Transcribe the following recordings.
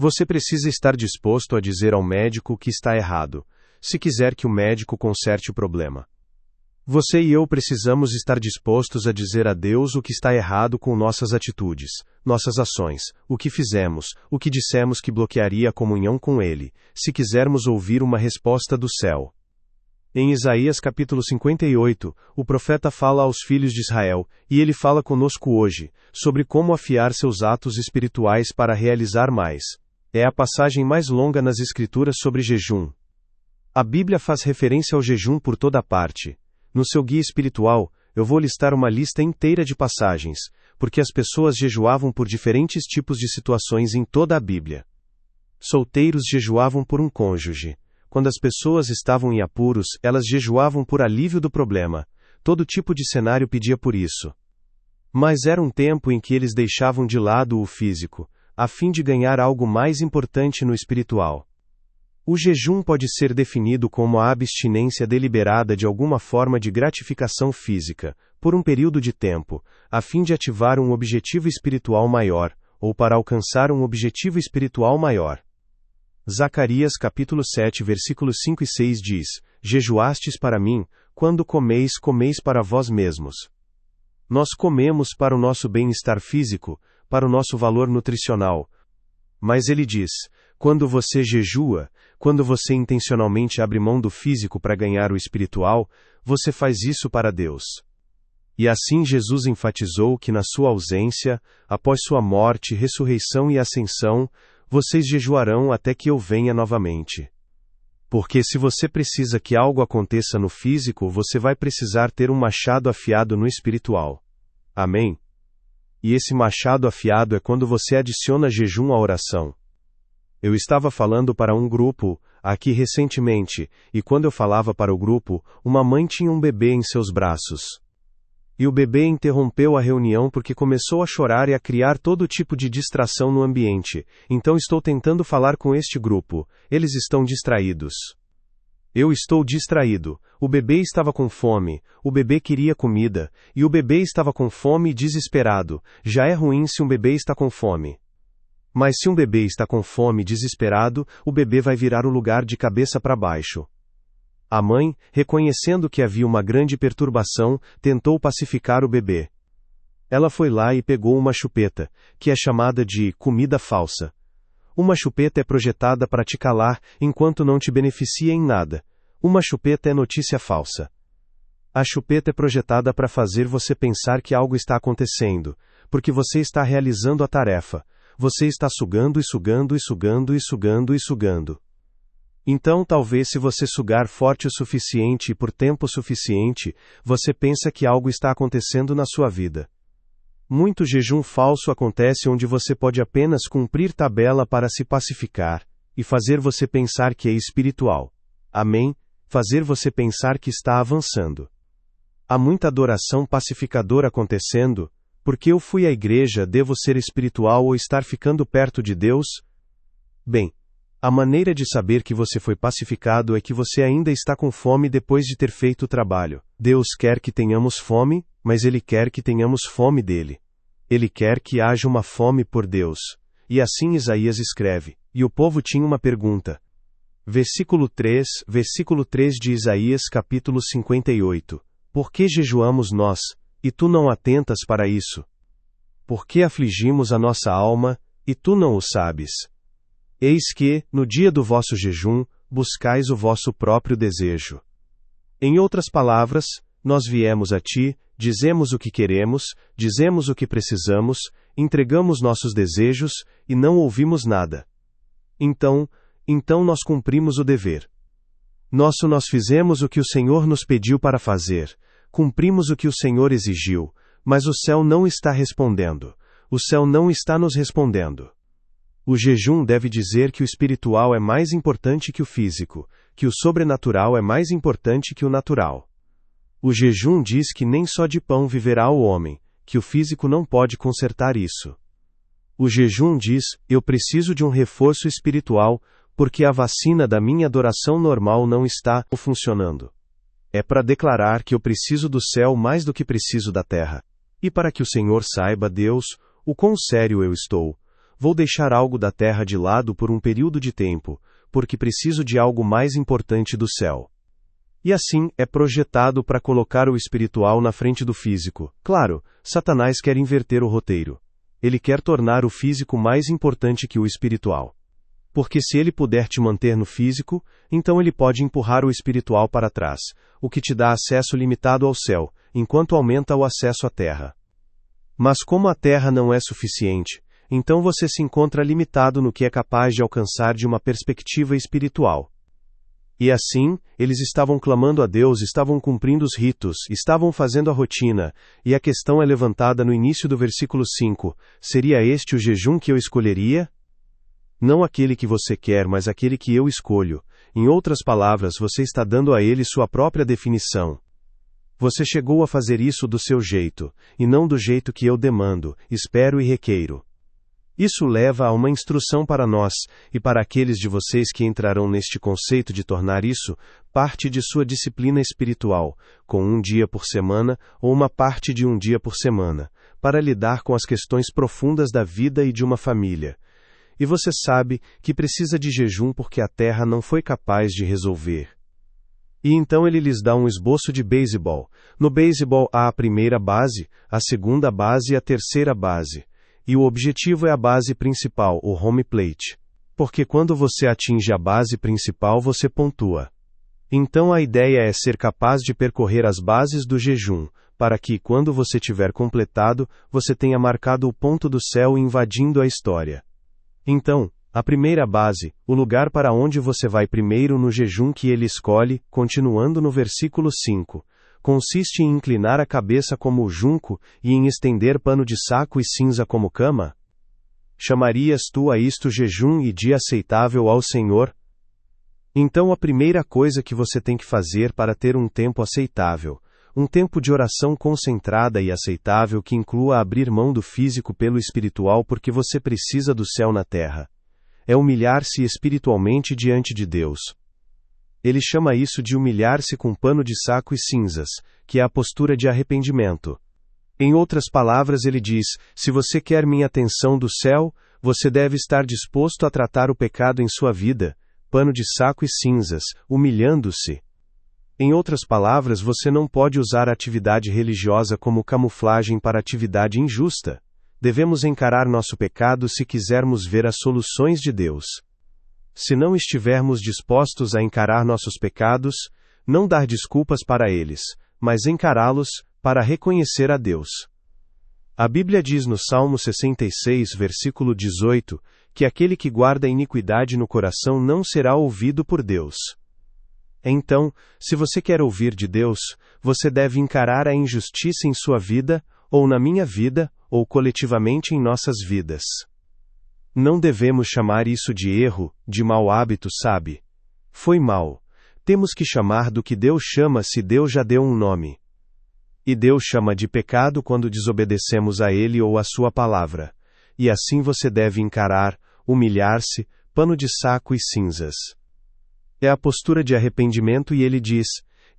Você precisa estar disposto a dizer ao médico que está errado, se quiser que o médico conserte o problema. Você e eu precisamos estar dispostos a dizer a Deus o que está errado com nossas atitudes, nossas ações, o que fizemos, o que dissemos que bloquearia a comunhão com Ele, se quisermos ouvir uma resposta do céu. Em Isaías capítulo 58, o profeta fala aos filhos de Israel, e ele fala conosco hoje, sobre como afiar seus atos espirituais para realizar mais. É a passagem mais longa nas Escrituras sobre jejum. A Bíblia faz referência ao jejum por toda parte. No seu guia espiritual, eu vou listar uma lista inteira de passagens, porque as pessoas jejuavam por diferentes tipos de situações em toda a Bíblia. Solteiros jejuavam por um cônjuge. Quando as pessoas estavam em apuros, elas jejuavam por alívio do problema. Todo tipo de cenário pedia por isso. Mas era um tempo em que eles deixavam de lado o físico, a fim de ganhar algo mais importante no espiritual. O jejum pode ser definido como a abstinência deliberada de alguma forma de gratificação física, por um período de tempo, a fim de ativar um objetivo espiritual maior, ou para alcançar um objetivo espiritual maior. Zacarias capítulo 7 versículos 5 e 6 diz: Jejuastes para mim, quando comeis, comeis para vós mesmos. Nós comemos para o nosso bem-estar físico, para o nosso valor nutricional. Mas ele diz, quando você jejua, quando você intencionalmente abre mão do físico para ganhar o espiritual, você faz isso para Deus. E assim Jesus enfatizou que na sua ausência, após sua morte, ressurreição e ascensão, vocês jejuarão até que eu venha novamente. Porque se você precisa que algo aconteça no físico, você vai precisar ter um machado afiado no espiritual. Amém? E esse machado afiado é quando você adiciona jejum à oração. Eu estava falando para um grupo, aqui recentemente, e quando eu falava para o grupo, uma mãe tinha um bebê em seus braços. E o bebê interrompeu a reunião porque começou a chorar e a criar todo tipo de distração no ambiente. Então estou tentando falar com este grupo. Eles estão distraídos. Eu estou distraído. O bebê estava com fome. O bebê queria comida. E o bebê estava com fome e desesperado. Já é ruim se um bebê está com fome. Mas se um bebê está com fome e desesperado, o bebê vai virar o lugar de cabeça para baixo. A mãe, reconhecendo que havia uma grande perturbação, tentou pacificar o bebê. Ela foi lá e pegou uma chupeta, que é chamada de comida falsa. Uma chupeta é projetada para te calar, enquanto não te beneficia em nada. Uma chupeta é notícia falsa. A chupeta é projetada para fazer você pensar que algo está acontecendo, porque você está realizando a tarefa. Você está sugando e sugando e sugando e sugando e sugando. Então talvez se você sugar forte o suficiente e por tempo suficiente, você pensa que algo está acontecendo na sua vida. Muito jejum falso acontece onde você pode apenas cumprir tabela para se pacificar, e fazer você pensar que é espiritual. Amém? Fazer você pensar que está avançando. Há muita adoração pacificadora acontecendo, porque eu fui à igreja, devo ser espiritual ou estar ficando perto de Deus? Bem, a maneira de saber que você foi pacificado é que você ainda está com fome depois de ter feito o trabalho. Deus quer que tenhamos fome, mas Ele quer que tenhamos fome dele. Ele quer que haja uma fome por Deus. E assim Isaías escreve. E o povo tinha uma pergunta. Versículo 3 de Isaías capítulo 58. Por que jejuamos nós, e tu não atentas para isso? Por que afligimos a nossa alma, e tu não o sabes? Eis que, no dia do vosso jejum, buscais o vosso próprio desejo. Em outras palavras, nós viemos a ti, dizemos o que queremos, dizemos o que precisamos, entregamos nossos desejos, e não ouvimos nada. Então nós cumprimos o dever. Nós fizemos o que o Senhor nos pediu para fazer, cumprimos o que o Senhor exigiu, mas o céu não está respondendo. O céu não está nos respondendo. O jejum deve dizer que o espiritual é mais importante que o físico, que o sobrenatural é mais importante que o natural. O jejum diz que nem só de pão viverá o homem, que o físico não pode consertar isso. O jejum diz, eu preciso de um reforço espiritual, porque a vacina da minha adoração normal não está funcionando. É para declarar que eu preciso do céu mais do que preciso da terra. E para que o Senhor saiba, Deus, o quão sério eu estou. vou deixar algo da terra de lado por um período de tempo, porque preciso de algo mais importante do céu. E assim, é projetado para colocar o espiritual na frente do físico. Claro, Satanás quer inverter o roteiro. Ele quer tornar o físico mais importante que o espiritual. Porque se ele puder te manter no físico, então ele pode empurrar o espiritual para trás, o que te dá acesso limitado ao céu, enquanto aumenta o acesso à terra. Mas como a terra não é suficiente, então você se encontra limitado no que é capaz de alcançar de uma perspectiva espiritual. E assim, eles estavam clamando a Deus, estavam cumprindo os ritos, estavam fazendo a rotina, e a questão é levantada no início do versículo 5, seria este o jejum que eu escolheria? Não aquele que você quer, mas aquele que eu escolho. Em outras palavras, você está dando a ele sua própria definição. Você chegou a fazer isso do seu jeito, e não do jeito que eu demando, espero e requeiro. Isso leva a uma instrução para nós, e para aqueles de vocês que entrarão neste conceito de tornar isso parte de sua disciplina espiritual, com um dia por semana ou uma parte de um dia por semana, para lidar com as questões profundas da vida e de uma família. E você sabe que precisa de jejum porque a terra não foi capaz de resolver. E então ele lhes dá um esboço de beisebol. No beisebol há a primeira base, a segunda base e a terceira base. E o objetivo é a base principal, o home plate. Porque quando você atinge a base principal, você pontua. Então a ideia é ser capaz de percorrer as bases do jejum, para que, quando você tiver completado, você tenha marcado o ponto do céu invadindo a história. Então, a primeira base, o lugar para onde você vai primeiro no jejum que ele escolhe, continuando no versículo 5. Consiste em inclinar a cabeça como o junco, e em estender pano de saco e cinza como cama? Chamarias tu a isto jejum e dia aceitável ao Senhor? Então a primeira coisa que você tem que fazer para ter um tempo aceitável, um tempo de oração concentrada e aceitável que inclua abrir mão do físico pelo espiritual porque você precisa do céu na terra, é humilhar-se espiritualmente diante de Deus. Ele chama isso de humilhar-se com pano de saco e cinzas, que é a postura de arrependimento. Em outras palavras, ele diz: se você quer minha atenção do céu, você deve estar disposto a tratar o pecado em sua vida, pano de saco e cinzas, humilhando-se. Em outras palavras, você não pode usar a atividade religiosa como camuflagem para atividade injusta. Devemos encarar nosso pecado se quisermos ver as soluções de Deus. Se não estivermos dispostos a encarar nossos pecados, não dar desculpas para eles, mas encará-los, para reconhecer a Deus. A Bíblia diz no Salmo 66, versículo 18, que aquele que guarda a iniquidade no coração não será ouvido por Deus. Então, se você quer ouvir de Deus, você deve encarar a injustiça em sua vida, ou na minha vida, ou coletivamente em nossas vidas. Não devemos chamar isso de erro, de mau hábito, sabe? Foi mal. Temos que chamar do que Deus chama se Deus já deu um nome. E Deus chama de pecado quando desobedecemos a Ele ou a Sua palavra. E assim você deve encarar, humilhar-se, pano de saco e cinzas. É a postura de arrependimento e ele diz: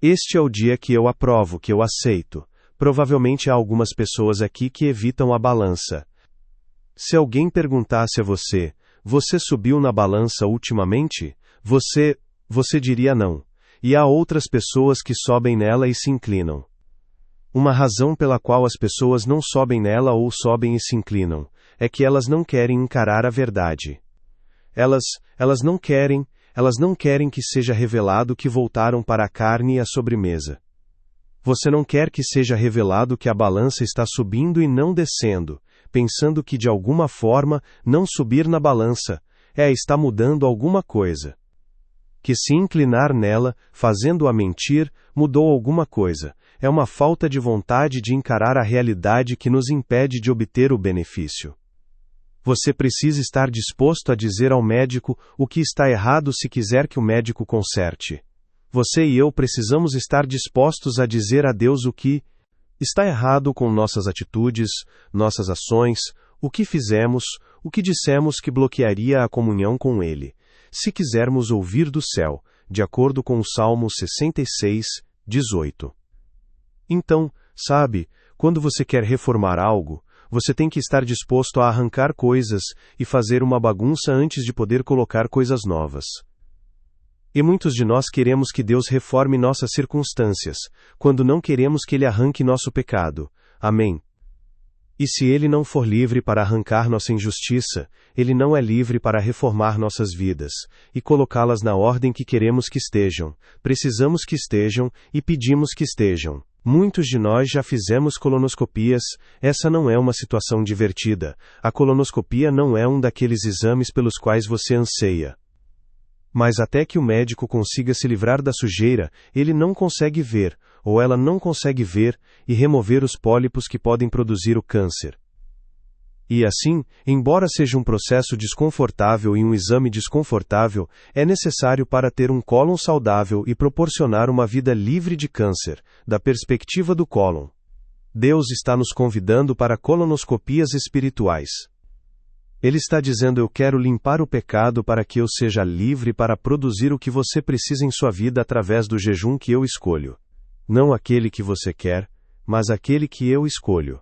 este é o dia que eu aprovo, que eu aceito. Provavelmente há algumas pessoas aqui que evitam a balança. Se alguém perguntasse a você, você subiu na balança ultimamente? Você diria não. E há outras pessoas que sobem nela e se inclinam. Uma razão pela qual as pessoas não sobem nela ou sobem e se inclinam, é que elas não querem encarar a verdade. Elas não querem que seja revelado que voltaram para a carne e a sobremesa. Você não quer que seja revelado que a balança está subindo e não descendo, pensando que de alguma forma, não subir na balança, está mudando alguma coisa. Que se inclinar nela, fazendo-a mentir, mudou alguma coisa. É uma falta de vontade de encarar a realidade que nos impede de obter o benefício. Você precisa estar disposto a dizer ao médico o que está errado se quiser que o médico conserte. Você e eu precisamos estar dispostos a dizer a Deus o que está errado com nossas atitudes, nossas ações, o que fizemos, o que dissemos que bloquearia a comunhão com Ele, se quisermos ouvir do céu, de acordo com o Salmo 66, 18. Então, sabe, quando você quer reformar algo, você tem que estar disposto a arrancar coisas e fazer uma bagunça antes de poder colocar coisas novas. E muitos de nós queremos que Deus reforme nossas circunstâncias, quando não queremos que Ele arranque nosso pecado. Amém. E se Ele não for livre para arrancar nossa injustiça, Ele não é livre para reformar nossas vidas, e colocá-las na ordem que queremos que estejam, precisamos que estejam, e pedimos que estejam. Muitos de nós já fizemos colonoscopias, essa não é uma situação divertida, a colonoscopia não é um daqueles exames pelos quais você anseia. Mas até que o médico consiga se livrar da sujeira, ele não consegue ver, ou ela não consegue ver, e remover os pólipos que podem produzir o câncer. E assim, embora seja um processo desconfortável e um exame desconfortável, é necessário para ter um cólon saudável e proporcionar uma vida livre de câncer, da perspectiva do cólon. Deus está nos convidando para colonoscopias espirituais. Ele está dizendo: eu quero limpar o pecado para que eu seja livre para produzir o que você precisa em sua vida através do jejum que eu escolho. Não aquele que você quer, mas aquele que eu escolho.